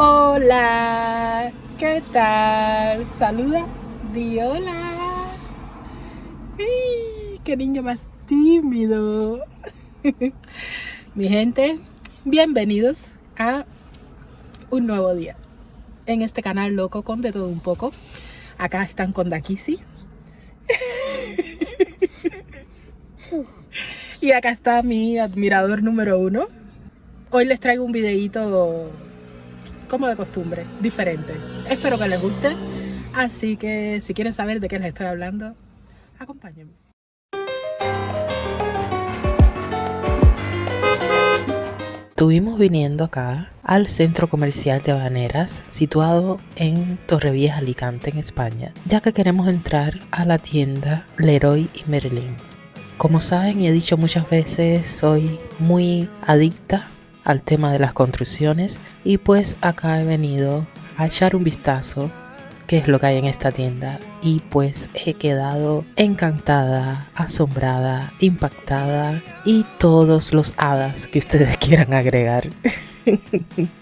Hola, ¿qué tal? Saluda, di hola. ¡Ay, qué niño más tímido! Mi gente, bienvenidos a un nuevo día en este canal loco con de todo un poco. Acá están con Dakisi. Y acá está mi admirador número 1. Hoy les traigo un videíto como de costumbre, diferente. Espero que les guste. Así que si quieren saber de qué les estoy hablando, acompáñenme. Estuvimos viniendo acá al centro comercial de Habaneras, situado en Torrevieja, Alicante, en España, ya que queremos entrar a la tienda Leroy Merlin. Como saben y he dicho muchas veces, soy muy adicta al tema de las construcciones y pues acá he venido a echar un vistazo qué es lo que hay en esta tienda y pues he quedado encantada, asombrada, impactada y todos los hadas que ustedes quieran agregar.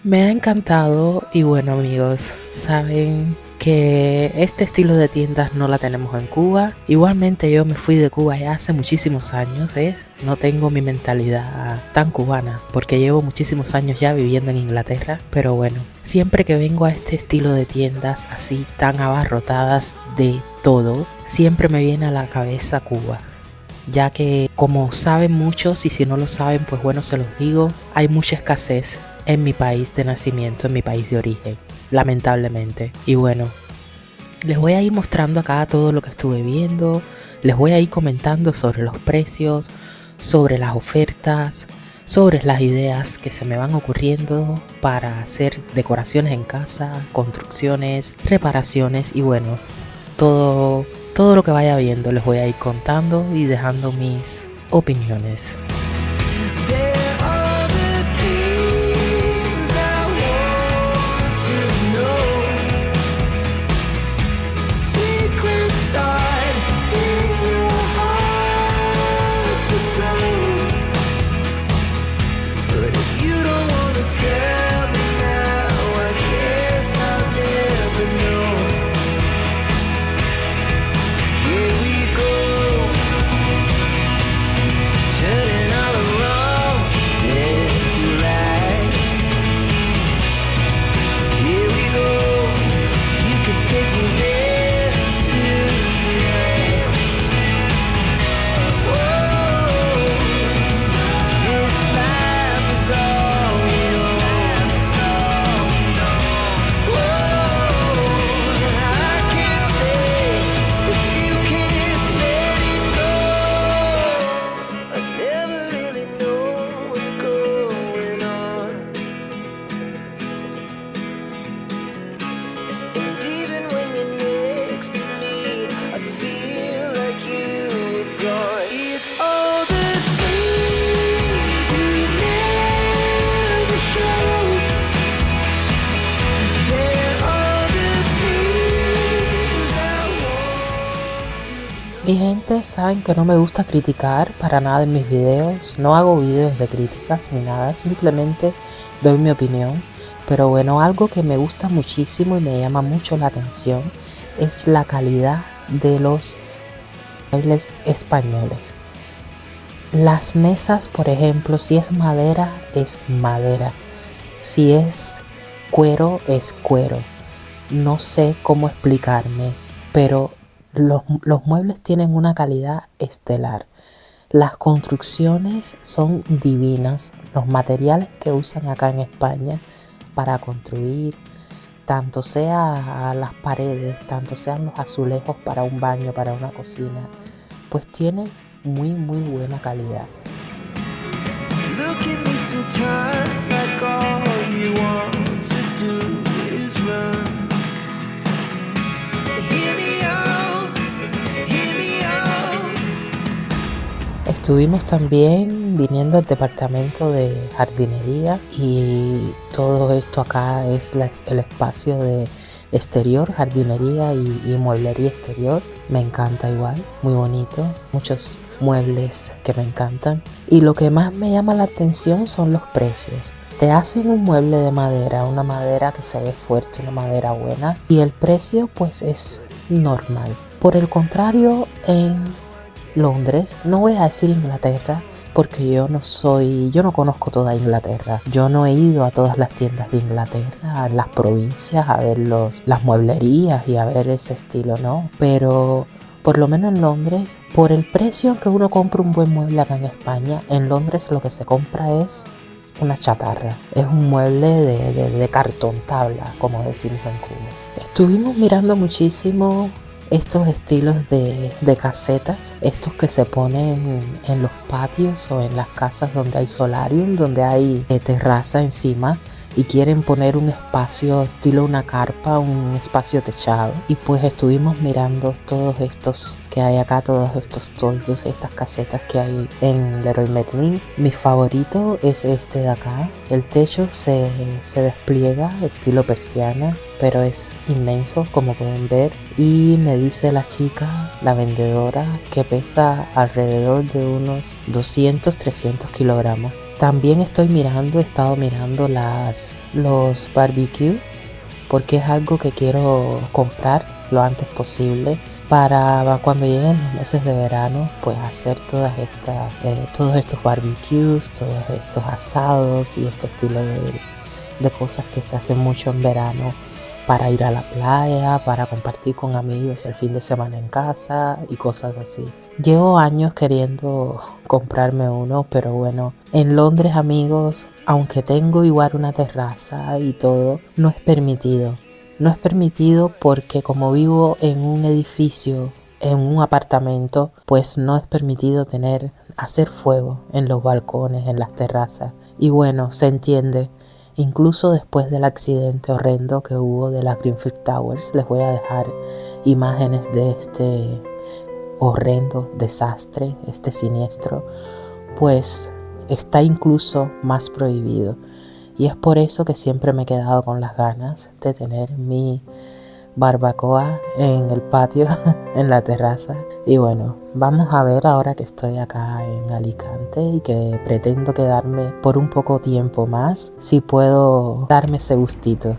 Me ha encantado y bueno amigos, saben que este estilo de tiendas no la tenemos en Cuba. Igualmente yo me fui de Cuba ya hace muchísimos años, no tengo mi mentalidad tan cubana porque llevo muchísimos años ya viviendo en Inglaterra, pero bueno, siempre que vengo a este estilo de tiendas así tan abarrotadas de todo, siempre me viene a la cabeza Cuba, ya que como saben muchos y si no lo saben pues bueno se los digo, hay mucha escasez en mi país de nacimiento, en mi país de origen, lamentablemente. Y bueno, les voy a ir mostrando acá todo lo que estuve viendo, les voy a ir comentando sobre los precios, sobre las ofertas, sobre las ideas que se me van ocurriendo para hacer decoraciones en casa, construcciones, reparaciones y bueno, todo lo que vaya viendo les voy a ir contando y dejando mis opiniones. Mi gente, saben que no me gusta criticar para nada en mis videos, no hago videos de críticas ni nada, simplemente doy mi opinión. Pero bueno, algo que me gusta muchísimo y me llama mucho la atención es la calidad de los muebles españoles. Las mesas, por ejemplo, si es madera, es madera. Si es cuero, es cuero. No sé cómo explicarme, pero los muebles tienen una calidad estelar. Las construcciones son divinas. Los materiales que usan acá en España para construir, tanto sea las paredes, tanto sean los azulejos para un baño, para una cocina, pues tienen muy buena calidad. Look at me sometimes like all you want to do is run. Hear me out, hear me out. Estuvimos también viniendo al departamento de jardinería y todo esto acá es el espacio de exterior, jardinería y mueblería exterior. Me encanta igual, muy bonito, muchos muebles que me encantan. Y lo que más me llama la atención son los precios, Te hacen un mueble de madera, una madera que se ve fuerte, una madera buena, y el precio pues es normal. Por el contrario, en Londres, no voy a decir Inglaterra, porque yo no conozco toda Inglaterra. Yo no he ido a todas las tiendas de Inglaterra, a las provincias, a ver las mueblerías y a ver ese estilo, ¿no? Pero por lo menos en Londres, por el precio que uno compra un buen mueble acá en España, en Londres lo que se compra es una chatarra. Es un mueble de cartón tabla, como decimos en Cuba. Estuvimos mirando muchísimo estos estilos de casetas, estos que se ponen en los patios o en las casas donde hay solarium, donde hay terraza encima y quieren poner un espacio estilo una carpa, un espacio techado. Y pues estuvimos mirando todos estos que hay acá, todos estos toldos, estas casetas que hay en Leroy Merlin. Mi favorito es este de acá. El techo se despliega estilo persianas, pero es inmenso como pueden ver. Y me dice la chica, la vendedora, que pesa alrededor de unos 200-300 kilogramos. También he estado mirando los barbecue, porque es algo que quiero comprar lo antes posible para cuando lleguen los meses de verano, pues hacer todos estos barbecues, todos estos asados y este estilo de cosas que se hacen mucho en verano, para ir a la playa, para compartir con amigos el fin de semana en casa y cosas así. Llevo años queriendo comprarme uno, pero bueno, en Londres, amigos, aunque tengo igual una terraza y todo, no es permitido. No es permitido porque como vivo en un edificio, en un apartamento, pues no es permitido hacer fuego en los balcones, en las terrazas. Y bueno, se entiende. Incluso después del accidente horrendo que hubo de las Grenfell Towers, les voy a dejar imágenes de este horrendo desastre, este siniestro, pues está incluso más prohibido. Y es por eso que siempre me he quedado con las ganas de tener mi barbacoa en el patio, en la terraza. Y bueno, vamos a ver ahora que estoy acá en Alicante y que pretendo quedarme por un poco tiempo más, si puedo darme ese gustito.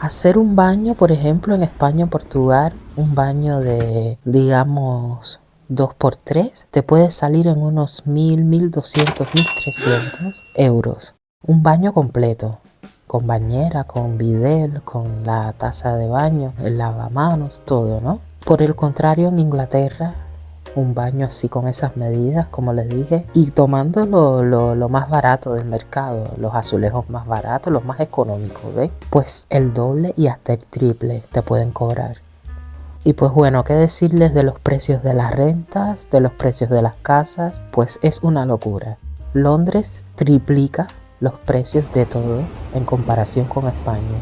Hacer un baño, por ejemplo, en España o Portugal, un baño de, digamos, 2x3, te puede salir en unos 1.200, 1.300 euros. Un baño completo, con bañera, con bidel, con la taza de baño, el lavamanos, todo, ¿no? Por el contrario, en Inglaterra, un baño así con esas medidas, como les dije, y tomando lo más barato del mercado, los azulejos más baratos, los más económicos, ¿ves? Pues el doble y hasta el triple te pueden cobrar. Y pues bueno, ¿qué decirles de los precios de las rentas, de los precios de las casas? Pues es una locura. Londres triplica los precios de todo en comparación con España.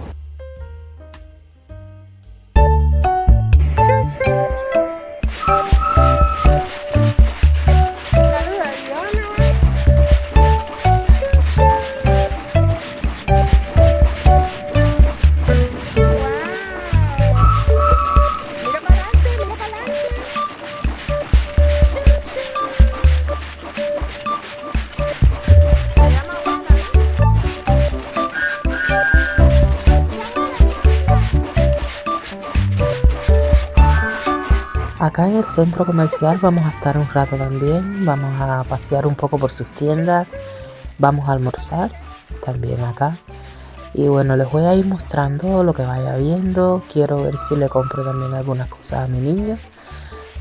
Acá en el centro comercial vamos a estar un rato también, vamos a pasear un poco por sus tiendas, vamos a almorzar también acá. Y bueno, les voy a ir mostrando lo que vaya viendo, quiero ver si le compro también algunas cosas a mi niño.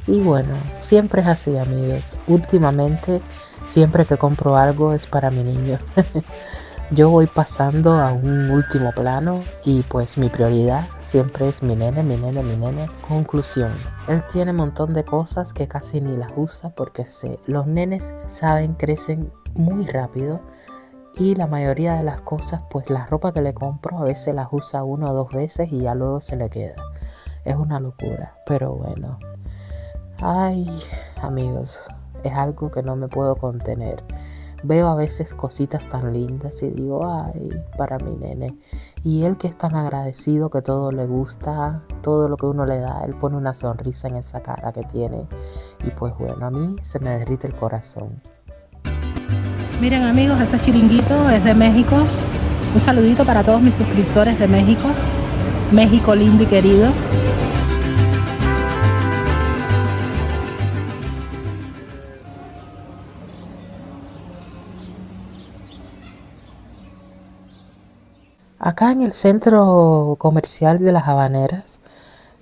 Y bueno, siempre es así, amigos, últimamente siempre que compro algo es para mi niño. Yo voy pasando a un último plano y pues mi prioridad siempre es mi nene, mi nene, mi nene. Conclusión, él tiene un montón de cosas que casi ni las usa porque los nenes crecen muy rápido y la mayoría de las cosas, pues la ropa que le compro a veces las usa 1 o 2 veces y ya luego se le queda. Es una locura, pero bueno. Ay, amigos, es algo que no me puedo contener. Veo a veces cositas tan lindas y digo, ay, para mi nene. Y él que es tan agradecido, que todo le gusta, todo lo que uno le da, él pone una sonrisa en esa cara que tiene. Y pues bueno, a mí se me derrite el corazón. Miren amigos, ese chiringuito es de México. Un saludito para todos mis suscriptores de México. México lindo y querido. Acá en el centro comercial de Las Habaneras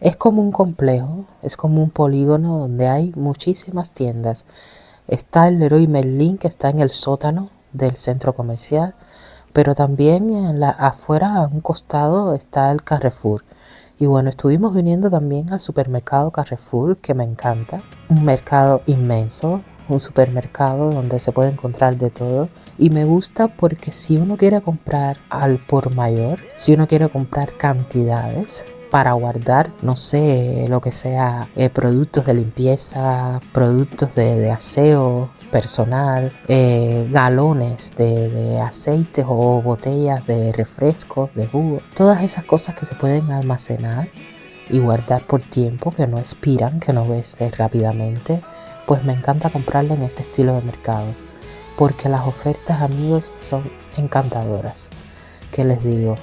es como un complejo, es como un polígono donde hay muchísimas tiendas. Está el Leroy Merlin, que está en el sótano del centro comercial, pero también afuera, a un costado, está el Carrefour. Y bueno, estuvimos viniendo también al supermercado Carrefour, que me encanta. Un mercado inmenso, un supermercado donde se puede encontrar de todo. Y me gusta porque si uno quiere comprar al por mayor, si uno quiere comprar cantidades para guardar, no sé, lo que sea, productos de limpieza, productos de aseo personal, galones de aceites o botellas de refrescos, de jugo, todas esas cosas que se pueden almacenar y guardar por tiempo, que no expiran, que no vencen rápidamente, pues me encanta comprarla en este estilo de mercados, porque las ofertas, amigos, son encantadoras. ¿Qué les digo?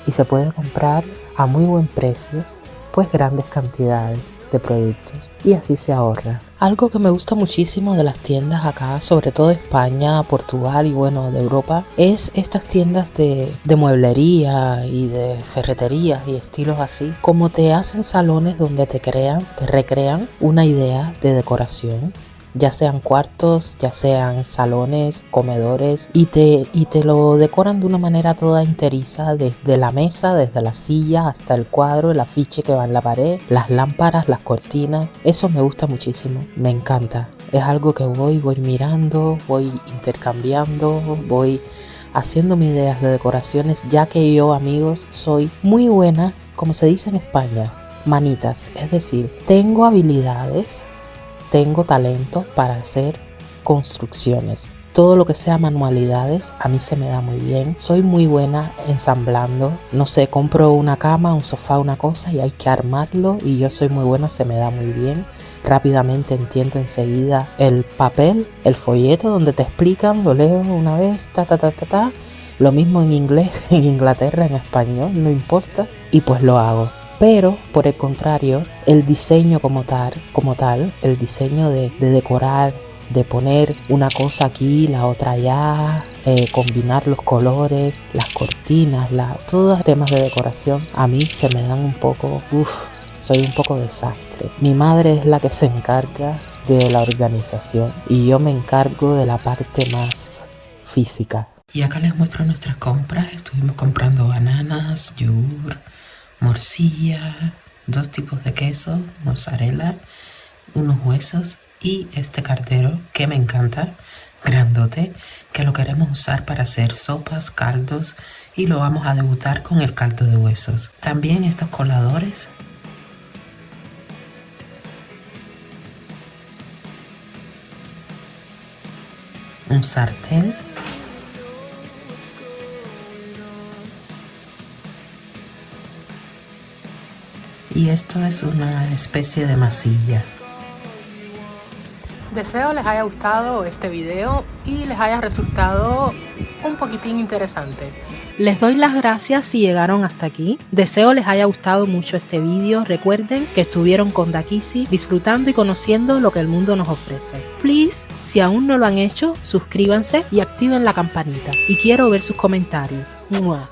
Y se puede comprar a muy buen precio, pues grandes cantidades de productos, y así se ahorra. Algo que me gusta muchísimo de las tiendas acá, sobre todo de España, Portugal y bueno, de Europa, es estas tiendas de mueblería y de ferreterías y estilos así, como te hacen salones donde te recrean una idea de decoración, ya sean cuartos, ya sean salones, comedores, y te lo decoran de una manera toda enteriza, desde la mesa, desde la silla hasta el cuadro, el afiche que va en la pared, las lámparas, las cortinas. Eso me gusta muchísimo, me encanta. Es algo que voy mirando, voy intercambiando, voy haciéndome ideas de decoraciones, ya que yo, amigos, soy muy buena, como se dice en España, manitas, es decir, tengo habilidades, tengo talento para hacer construcciones. Todo lo que sea manualidades a mí se me da muy bien. Soy muy buena ensamblando. No sé, compro una cama, un sofá, una cosa y hay que armarlo y yo soy muy buena, se me da muy bien. Rápidamente entiendo enseguida el papel, el folleto donde te explican, lo leo una vez, Lo mismo en inglés, en Inglaterra, en español, no importa. Y pues lo hago. Pero, por el contrario, el diseño como tal, el diseño de decorar, de poner una cosa aquí, la otra allá, combinar los colores, las cortinas, todos los temas de decoración, a mí se me dan un poco, soy un poco desastre. Mi madre es la que se encarga de la organización y yo me encargo de la parte más física. Y acá les muestro nuestras compras. Estuvimos comprando bananas, yogur, morcilla, 2 tipos de queso, mozzarella, unos huesos y este cardero que me encanta, grandote, que lo queremos usar para hacer sopas, caldos y lo vamos a debutar con el caldo de huesos. También estos coladores, un sartén, y esto es una especie de masilla. Deseo les haya gustado este video y les haya resultado un poquitín interesante. Les doy las gracias si llegaron hasta aquí. Deseo les haya gustado mucho este video. Recuerden que estuvieron con Dakisi disfrutando y conociendo lo que el mundo nos ofrece. Please, si aún no lo han hecho, suscríbanse y activen la campanita. Y quiero ver sus comentarios. ¡Mua!